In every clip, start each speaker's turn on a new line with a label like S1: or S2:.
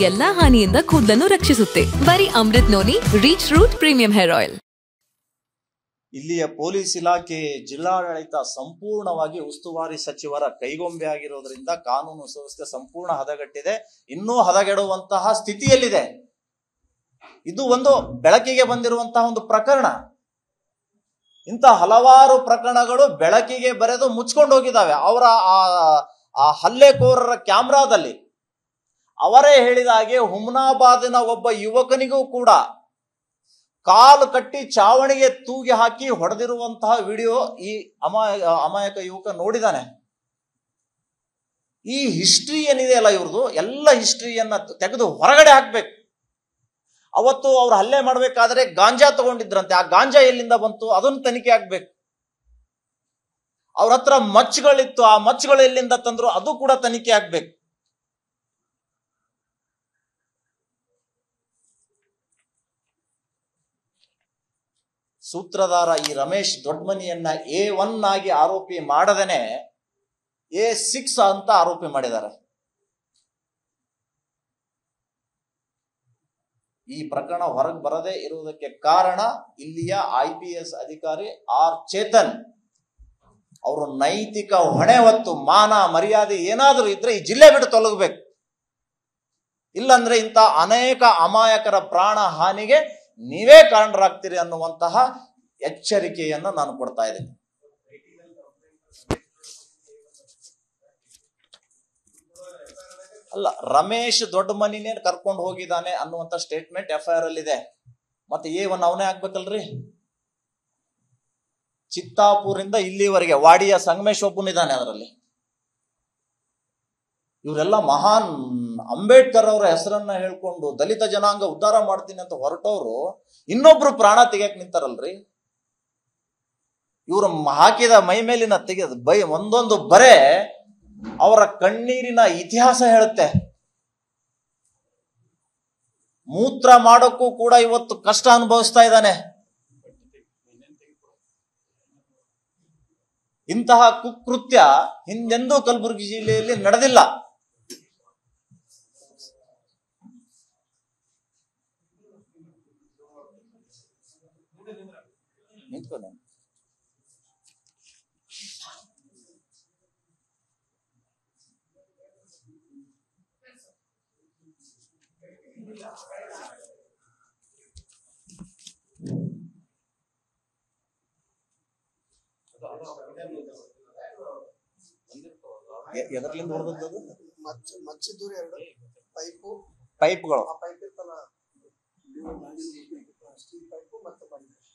S1: ಎಲ್ಲಾ ಹಾನಿಯಿಂದ ಕೂದಲನ್ನು ರಕ್ಷಿಸುತ್ತೆ. ಬರೀ Amrut noni reach root premium hair oil.
S2: ಇಲ್ಲಿಯ ಪೊಲೀಸ್ ಇಲಾಖೆ, ಜಿಲ್ಲಾಡಳಿತ ಸಂಪೂರ್ಣವಾಗಿ ಉಸ್ತುವಾರಿ ಸಚಿವರ ಕೈಗೊಂಬೆ ಆಗಿರೋದ್ರಿಂದ ಕಾನೂನು ಸುವ್ಯವಸ್ಥೆ ಸಂಪೂರ್ಣ ಹದಗೆಟ್ಟಿದೆ, ಇನ್ನೂ ಹದಗೆಡುವಂತಹ ಸ್ಥಿತಿಯಲ್ಲಿದೆ. ಇದು ಒಂದು ಬೆಳಕಿಗೆ ಬಂದಿರುವಂತಹ ಒಂದು ಪ್ರಕರಣ. ಇಂಥ ಹಲವಾರು ಪ್ರಕರಣಗಳು ಬೆಳಕಿಗೆ ಬರೆದು ಮುಚ್ಕೊಂಡು ಹೋಗಿದ್ದಾವೆ. ಅವರ ಆ ಹಲ್ಲೆಕೋರರ ಕ್ಯಾಮ್ರಾದಲ್ಲಿ ಅವರೇ ಹೇಳಿದ ಹಾಗೆ ಹುಮ್ನಾಬಾದಿನ ಒಬ್ಬ ಯುವಕನಿಗೂ ಕೂಡ ಕಾಲು ಕಟ್ಟಿ ಚಾವಣಿಗೆ ತೂಗಿ ಹಾಕಿ ಹೊಡೆದಿರುವಂತಹ ವಿಡಿಯೋ ಈ ಅಮಾಯಕ ಯುವಕ ನೋಡಿದಾನೆ. ಈ ಹಿಸ್ಟ್ರಿ ಏನಿದೆ ಅಲ್ಲ ಇವ್ರದ್ದು, ಎಲ್ಲ ಹಿಸ್ಟ್ರಿಯನ್ನ ತೆಗೆದು ಹೊರಗಡೆ ಹಾಕ್ಬೇಕು. ಅವತ್ತು ಅವ್ರು ಹಲ್ಲೆ ಮಾಡ್ಬೇಕಾದ್ರೆ ಗಾಂಜಾ ತಗೊಂಡಿದ್ರಂತೆ, ಆ ಗಾಂಜಾ ಎಲ್ಲಿಂದ ಬಂತು ಅದನ್ನು ತನಿಖೆ ಆಗ್ಬೇಕು. ಅವ್ರ ಹತ್ರ ಮಚ್ಚುಗಳಿತ್ತು, ಆ ಮಚ್ಚುಗಳು ಎಲ್ಲಿಂದ ತಂದ್ರು ಅದು ಕೂಡ ತನಿಖೆ ಆಗ್ಬೇಕು. ಸೂತ್ರಧಾರ ಈ ರಮೇಶ್ ದೊಡ್ಡಮನಿಯನ್ನ A1 ಆಗಿ ಆರೋಪಿ ಮಾಡದೇನೆ A6 ಅಂತ ಆರೋಪಿ ಮಾಡಿದ್ದಾರೆ. ಈ ಪ್ರಕರಣ ಹೊರಗೆ ಬರದೇ ಇರುವುದಕ್ಕೆ ಕಾರಣ ಇಲ್ಲಿಯ IPS ಅಧಿಕಾರಿ ಆರ್ ಚೇತನ್ ಅವರು ನೈತಿಕ ಹೊಣೆ ಹೊತ್ತು ಮಾನ ಮರ್ಯಾದೆ ಏನಾದರೂ ಇದ್ರೆ ಈ ಜಿಲ್ಲೆ ಬಿಟ್ಟು ತೊಲಗಬೇಕು. ಇಲ್ಲಂದ್ರೆ ಇಂಥ ಅನೇಕ ಅಮಾಯಕರ ಪ್ರಾಣ ಹಾನಿಗೆ ನೀವೇ ಕಾರಣರಾಗ್ತೀರಿ ಅನ್ನುವಂತಹ ಎಚ್ಚರಿಕೆಯನ್ನು ನಾನು ಕೊಡ್ತಾ ಇದ್ದೇನೆ. ಅಲ್ಲ, ರಮೇಶ್ ದೊಡ್ಡಮನಿನೇ ಕರ್ಕೊಂಡು ಹೋಗಿದ್ದಾನೆ ಅನ್ನುವಂತ ಸ್ಟೇಟ್ಮೆಂಟ್ FIR ಅಲ್ಲಿ ಇದೆ. ಮತ್ತೆ A1 ಅವನೇ ಆಗ್ಬೇಕಲ್ರಿ. ಚಿತ್ತಾಪುರಿಂದ ಇಲ್ಲಿವರೆಗೆ ವಾಡಿಯ ಸಂಗಮೇಶ್ ಒಬ್ಬನಿದ್ದಾನೆ ಅದರಲ್ಲಿ. ಇವರೆಲ್ಲ ಮಹಾನ್ ಅಂಬೇಡ್ಕರ್ ಅವರ ಹೆಸರನ್ನ ಹೇಳ್ಕೊಂಡು ದಲಿತ ಜನಾಂಗ ಉದ್ಧಾರ ಮಾಡ್ತೀನಿ ಅಂತ ಹೊರಟವರು ಇನ್ನೊಬ್ರು ಪ್ರಾಣ ತೆಗಿಯಕ್ ನಿಂತಾರಲ್ರಿ. ಇವರು ಹಾಕಿದ ಮೈ ಮೇಲಿನ ತೆಗೆದ ಒಂದೊಂದು ಬರೆ ಅವರ ಕಣ್ಣೀರಿನ ಇತಿಹಾಸ ಹೇಳುತ್ತೆ. ಮೂತ್ರ ಮಾಡೋಕ್ಕೂ ಕೂಡ ಇವತ್ತು ಕಷ್ಟ ಅನುಭವಿಸ್ತಾ ಇದ್ದಾನೆ. ಇಂತಹ ಕುಕೃತ್ಯ ಹಿಂದೆಂದೂ ಕಲಬುರಗಿ ಜಿಲ್ಲೆಯಲ್ಲಿ ನಡೆದಿಲ್ಲ. ಎದರ್ಲಿಂದ ಹೊಡೆದದ್ದು
S3: ಮಚ್ಚಿದ್ದೂರು ಎರಡು
S2: ಪೈಪ್ಗಳು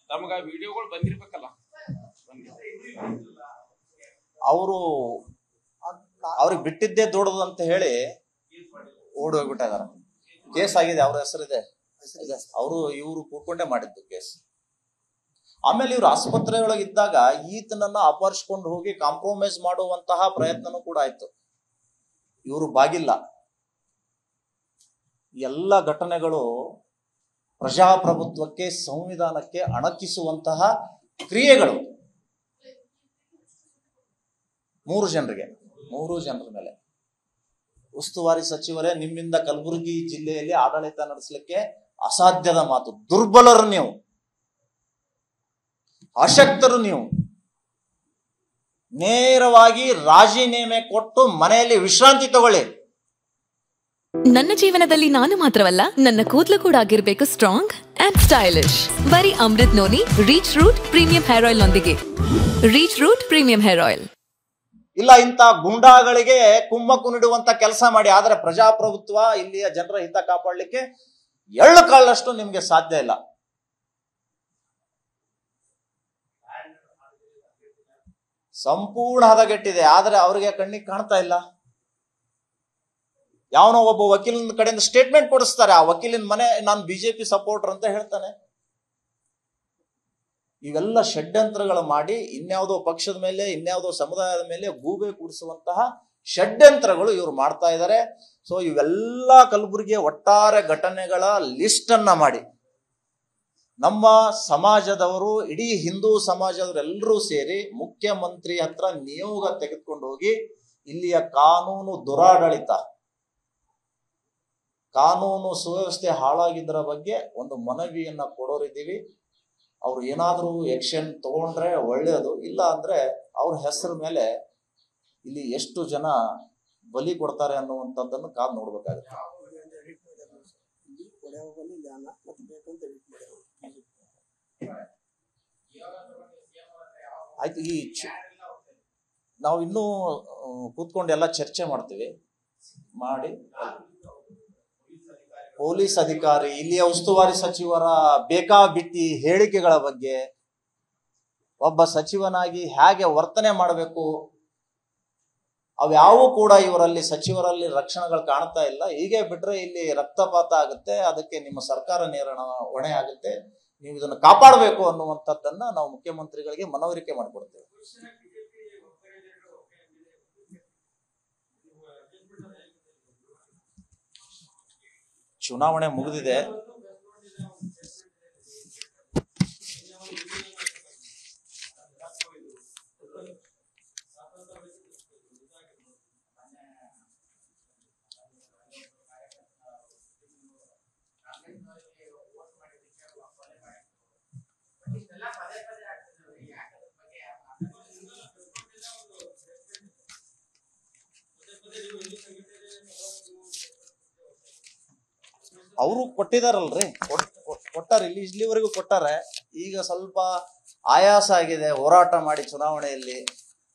S4: ನಮಗ ವಿಡಿಯೋಗಳು ಬಂದಿರ್ಬೇಕಲ್ಲ.
S2: ಅವ್ರಿಗೆ ಬಿಟ್ಟಿದ್ದೇ ದೊಡ್ಡದು ಅಂತ ಹೇಳಿ ಓಡಿ ಹೋಗ್ಬಿಟ್ಟಿದಾರ. ಕೇಸ್ ಆಗಿದೆ, ಅವ್ರ ಹೆಸರಿದೆ. ಇವರು ಕೂತ್ಕೊಂಡೇ ಮಾಡಿದ್ದು ಕೇಸ್. ಆಮೇಲೆ ಇವ್ರು ಆಸ್ಪತ್ರೆಯೊಳಗೆ ಇದ್ದಾಗ ಈತನನ್ನ ಅಪಹರಿಸ್ಕೊಂಡು ಹೋಗಿ ಕಾಂಪ್ರಮೈಸ್ ಮಾಡುವಂತಹ ಪ್ರಯತ್ನನೂ ಕೂಡ ಆಯ್ತು. ಇವರು ಬಾಗಿಲ್ಲ. ಎಲ್ಲ ಘಟನೆಗಳು ಪ್ರಜಾಪ್ರಭುತ್ವಕ್ಕೆ, ಸಂವಿಧಾನಕ್ಕೆ ಅಣಕಿಸುವಂತಹ ಕ್ರಿಯೆಗಳು. 3 ಜನರ ಮೇಲೆ ಉಸ್ತುವಾರಿ ಸಚಿವರೇ, ನಿಮ್ಮಿಂದ ಕಲಬುರಗಿ ಜಿಲ್ಲೆಯಲ್ಲಿ ಆಡಳಿತ ನಡೆಸಲಿಕ್ಕೆ ಅಸಾಧ್ಯದ ಮಾತು. ದುರ್ಬಲರು ನೀವು, ಅಶಕ್ತರು ನೀವು. ನೇರವಾಗಿ ರಾಜೀನಾಮೆ ಕೊಟ್ಟು ಮನೆಯಲ್ಲಿ ವಿಶ್ರಾಂತಿ ತಗೊಳ್ಳಿ.
S1: ನನ್ನ ಜೀವನದಲ್ಲಿ ನಾನು ಮಾತ್ರವಲ್ಲ, ನನ್ನ ಕೂದಲು ಕೂಡ ಆಗಿರ್ಬೇಕು ಸ್ಟ್ರಾಂಗ್ ಅಂಡ್ ಸ್ಟೈಲಿಶ್. ಬರೀ Amrut noni reach root premium hair oil ನೊಂದಿಗೆ. Reach root premium hair oil.
S2: ಇಲ್ಲ, ಇಂಥ ಗುಂಡಾಗಳಿಗೆ ಕುಮ್ಮಕ್ಕು ನೀಡುವಂತ ಕೆಲಸ ಮಾಡಿ. ಆದ್ರೆ ಪ್ರಜಾಪ್ರಭುತ್ವ, ಇಲ್ಲಿಯ ಜನರ ಹಿತ ಕಾಪಾಡಲಿಕ್ಕೆ ಎಳ್ಳು ಕಾಳಷ್ಟು ನಿಮ್ಗೆ ಸಾಧ್ಯ ಇಲ್ಲ. ಸಂಪೂರ್ಣ ಹದಗೆಟ್ಟಿದೆ. ಆದ್ರೆ ಅವರಿಗೆ ಕಣ್ಣಿಗೆ ಕಾಣ್ತಾ ಇಲ್ಲ. ಯಾವನೋ ಒಬ್ಬ ವಕೀಲನ ಕಡೆಯಿಂದ ಸ್ಟೇಟ್ಮೆಂಟ್ ಕೊಡಿಸ್ತಾರೆ. ಆ ವಕೀಲಿನ ಮನೆ ನಾನು BJP ಸಪೋರ್ಟರ್ ಅಂತ ಹೇಳ್ತಾನೆ. ಇವೆಲ್ಲ ಷಡ್ಯಂತ್ರಗಳು ಮಾಡಿ ಇನ್ಯಾವುದೋ ಪಕ್ಷದ ಮೇಲೆ, ಇನ್ಯಾವುದೋ ಸಮುದಾಯದ ಮೇಲೆ ಗೂಬೆ ಕೂಡಿಸುವಂತಹ ಷಡ್ಯಂತ್ರಗಳು ಇವರು ಮಾಡ್ತಾ ಇದ್ದಾರೆ. ಸೊ ಇವೆಲ್ಲ ಕಲಬುರಗಿಯ ಒಟ್ಟಾರೆ ಘಟನೆಗಳ ಲಿಸ್ಟ್ ಅನ್ನ ಮಾಡಿ ನಮ್ಮ ಸಮಾಜದವರು, ಇಡೀ ಹಿಂದೂ ಸಮಾಜದವರೆಲ್ಲರೂ ಸೇರಿ ಮುಖ್ಯಮಂತ್ರಿ ಹತ್ರ ನಿಯೋಗ ತೆಗೆದುಕೊಂಡು ಹೋಗಿ ಇಲ್ಲಿಯ ಕಾನೂನು ದುರಾಡಳಿತ, ಕಾನೂನು ಸುವ್ಯವಸ್ಥೆ ಹಾಳಾಗಿದ್ದರ ಬಗ್ಗೆ ಒಂದು ಮನವಿಯನ್ನ ಕೊಡೋರಿದ್ದೀವಿ. ಅವ್ರು ಏನಾದರೂ ಆಕ್ಷನ್ ತಗೊಂಡ್ರೆ ಒಳ್ಳೆಯದು, ಇಲ್ಲ ಅಂದ್ರೆ ಅವ್ರ ಹೆಸರ ಮೇಲೆ ಇಲ್ಲಿ ಎಷ್ಟು ಜನ ಬಲಿ ಕೊಡ್ತಾರೆ ಅನ್ನುವಂಥದ್ದನ್ನು ಕಾದು ನೋಡ್ಬೇಕಾಗುತ್ತೆ. ಆಯ್ತು, ನಾವು ಇನ್ನೂ ಕೂತ್ಕೊಂಡು ಎಲ್ಲ ಚರ್ಚೆ ಮಾಡ್ತೀವಿ. ಮಾಡಿ ಪೊಲೀಸ್ ಅಧಿಕಾರಿ, ಇಲ್ಲಿಯ ಉಸ್ತುವಾರಿ ಸಚಿವರ ಬೇಕಾಬಿಟ್ಟಿ ಹೇಳಿಕೆಗಳ ಬಗ್ಗೆ, ಒಬ್ಬ ಸಚಿವನಾಗಿ ಹೇಗೆ ವರ್ತನೆ ಮಾಡಬೇಕು, ಅವ್ಯಾವೂ ಕೂಡ ಇವರಲ್ಲಿ ಸಚಿವರಲ್ಲಿ ರಕ್ಷಣೆಗಳು ಕಾಣ್ತಾ ಇಲ್ಲ. ಹೀಗೆ ಬಿಟ್ರೆ ಇಲ್ಲಿ ರಕ್ತಪಾತ ಆಗುತ್ತೆ, ಅದಕ್ಕೆ ನಿಮ್ಮ ಸರ್ಕಾರ ನೇರ ಹೊಣೆ ಆಗುತ್ತೆ, ನೀವು ಇದನ್ನು ಕಾಪಾಡಬೇಕು ಅನ್ನುವಂಥದ್ದನ್ನ ನಾವು ಮುಖ್ಯಮಂತ್ರಿಗಳಿಗೆ ಮನವರಿಕೆ ಮಾಡಿಕೊಡ್ತೇವೆ. ಚುನಾವಣೆ ಮುಗಿದಿದೆ. ಅವರು ಕೊಟ್ಟಿದಾರಲ್ರಿ, ಕೊಟ್ಟಾರ, ಇಲ್ಲಿವರೆಗೂ ಕೊಟ್ಟಾರೆ. ಈಗ ಸ್ವಲ್ಪ ಆಯಾಸ ಆಗಿದೆ, ಹೋರಾಟ ಮಾಡಿ ಚುನಾವಣೆಯಲ್ಲಿ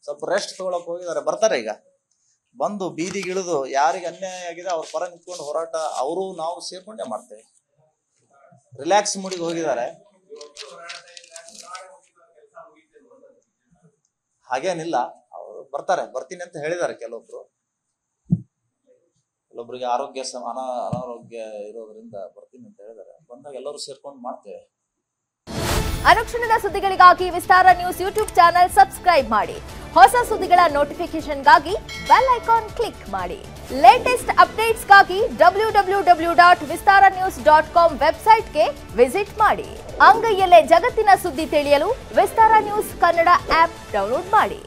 S2: ಸ್ವಲ್ಪ ರೆಸ್ಟ್ ತಗೊಳಕ್ ಹೋಗಿದ್ದಾರೆ. ಬರ್ತಾರೆ, ಈಗ ಬಂದು ಬೀದಿಗಿಳಿದು ಯಾರಿಗೆ ಅನ್ಯಾಯ ಆಗಿದೆ ಅವ್ರ ಪರ ನಿಂತ್ಕೊಂಡು ಹೋರಾಟ ಅವರು ನಾವು ಸೇರ್ಕೊಂಡೇ ಮಾಡ್ತೇವೆ. ರಿಲ್ಯಾಕ್ಸ್ ಮೂಡಿಗೆ ಹೋಗಿದ್ದಾರೆ. ಹಾಗೇನಿಲ್ಲ, ಅವರು ಬರ್ತಾರೆ, ಬರ್ತೀನಿ ಅಂತ ಹೇಳಿದ್ದಾರೆ. ಕೆಲವೊಬ್ರಿಗೆ ಅನಾರೋಗ್ಯ ಇರೋದ್ರಿಂದ ಬರ್ತೀನಿ ಅಂತ ಹೇಳಿದ್ದಾರೆ. ಬಂದಾಗ ಎಲ್ಲರೂ ಸೇರ್ಕೊಂಡು ಮಾಡ್ತೇವೆ.
S5: ಅನುಕ್ಷಣದ ಸುದ್ದಿಗಳಿಗಾಗಿ ವಿಸ್ತಾರ ನ್ಯೂಸ್ ಯೂಟ್ಯೂಬ್ ಚಾನೆಲ್ ಸಬ್ಸ್ಕ್ರೈಬ್ ಮಾಡಿ. ಹೊಸ ಸುದ್ದಿಗಳ ನೋಟಿಫಿಕೇಶನ್ಗಾಗಿ ಬೆಲ್ ಐಕಾನ್ ಕ್ಲಿಕ್ ಮಾಡಿ. ಲೇಟೆಸ್ಟ್ ಅಪ್ಡೇಟ್ಸ್ಗಾಗಿ www.vistaranews.com ವೆಬ್ಸೈಟ್ಗೆ ವಿಸಿಟ್ ಮಾಡಿ. ಅಂಗೈಯಲ್ಲೇ ಜಗತ್ತಿನ ಸುದ್ದಿ ತಿಳಿಯಲು ವಿಸ್ತಾರ ನ್ಯೂಸ್ ಕನ್ನಡ ಆಪ್ ಡೌನ್ಲೋಡ್ ಮಾಡಿ.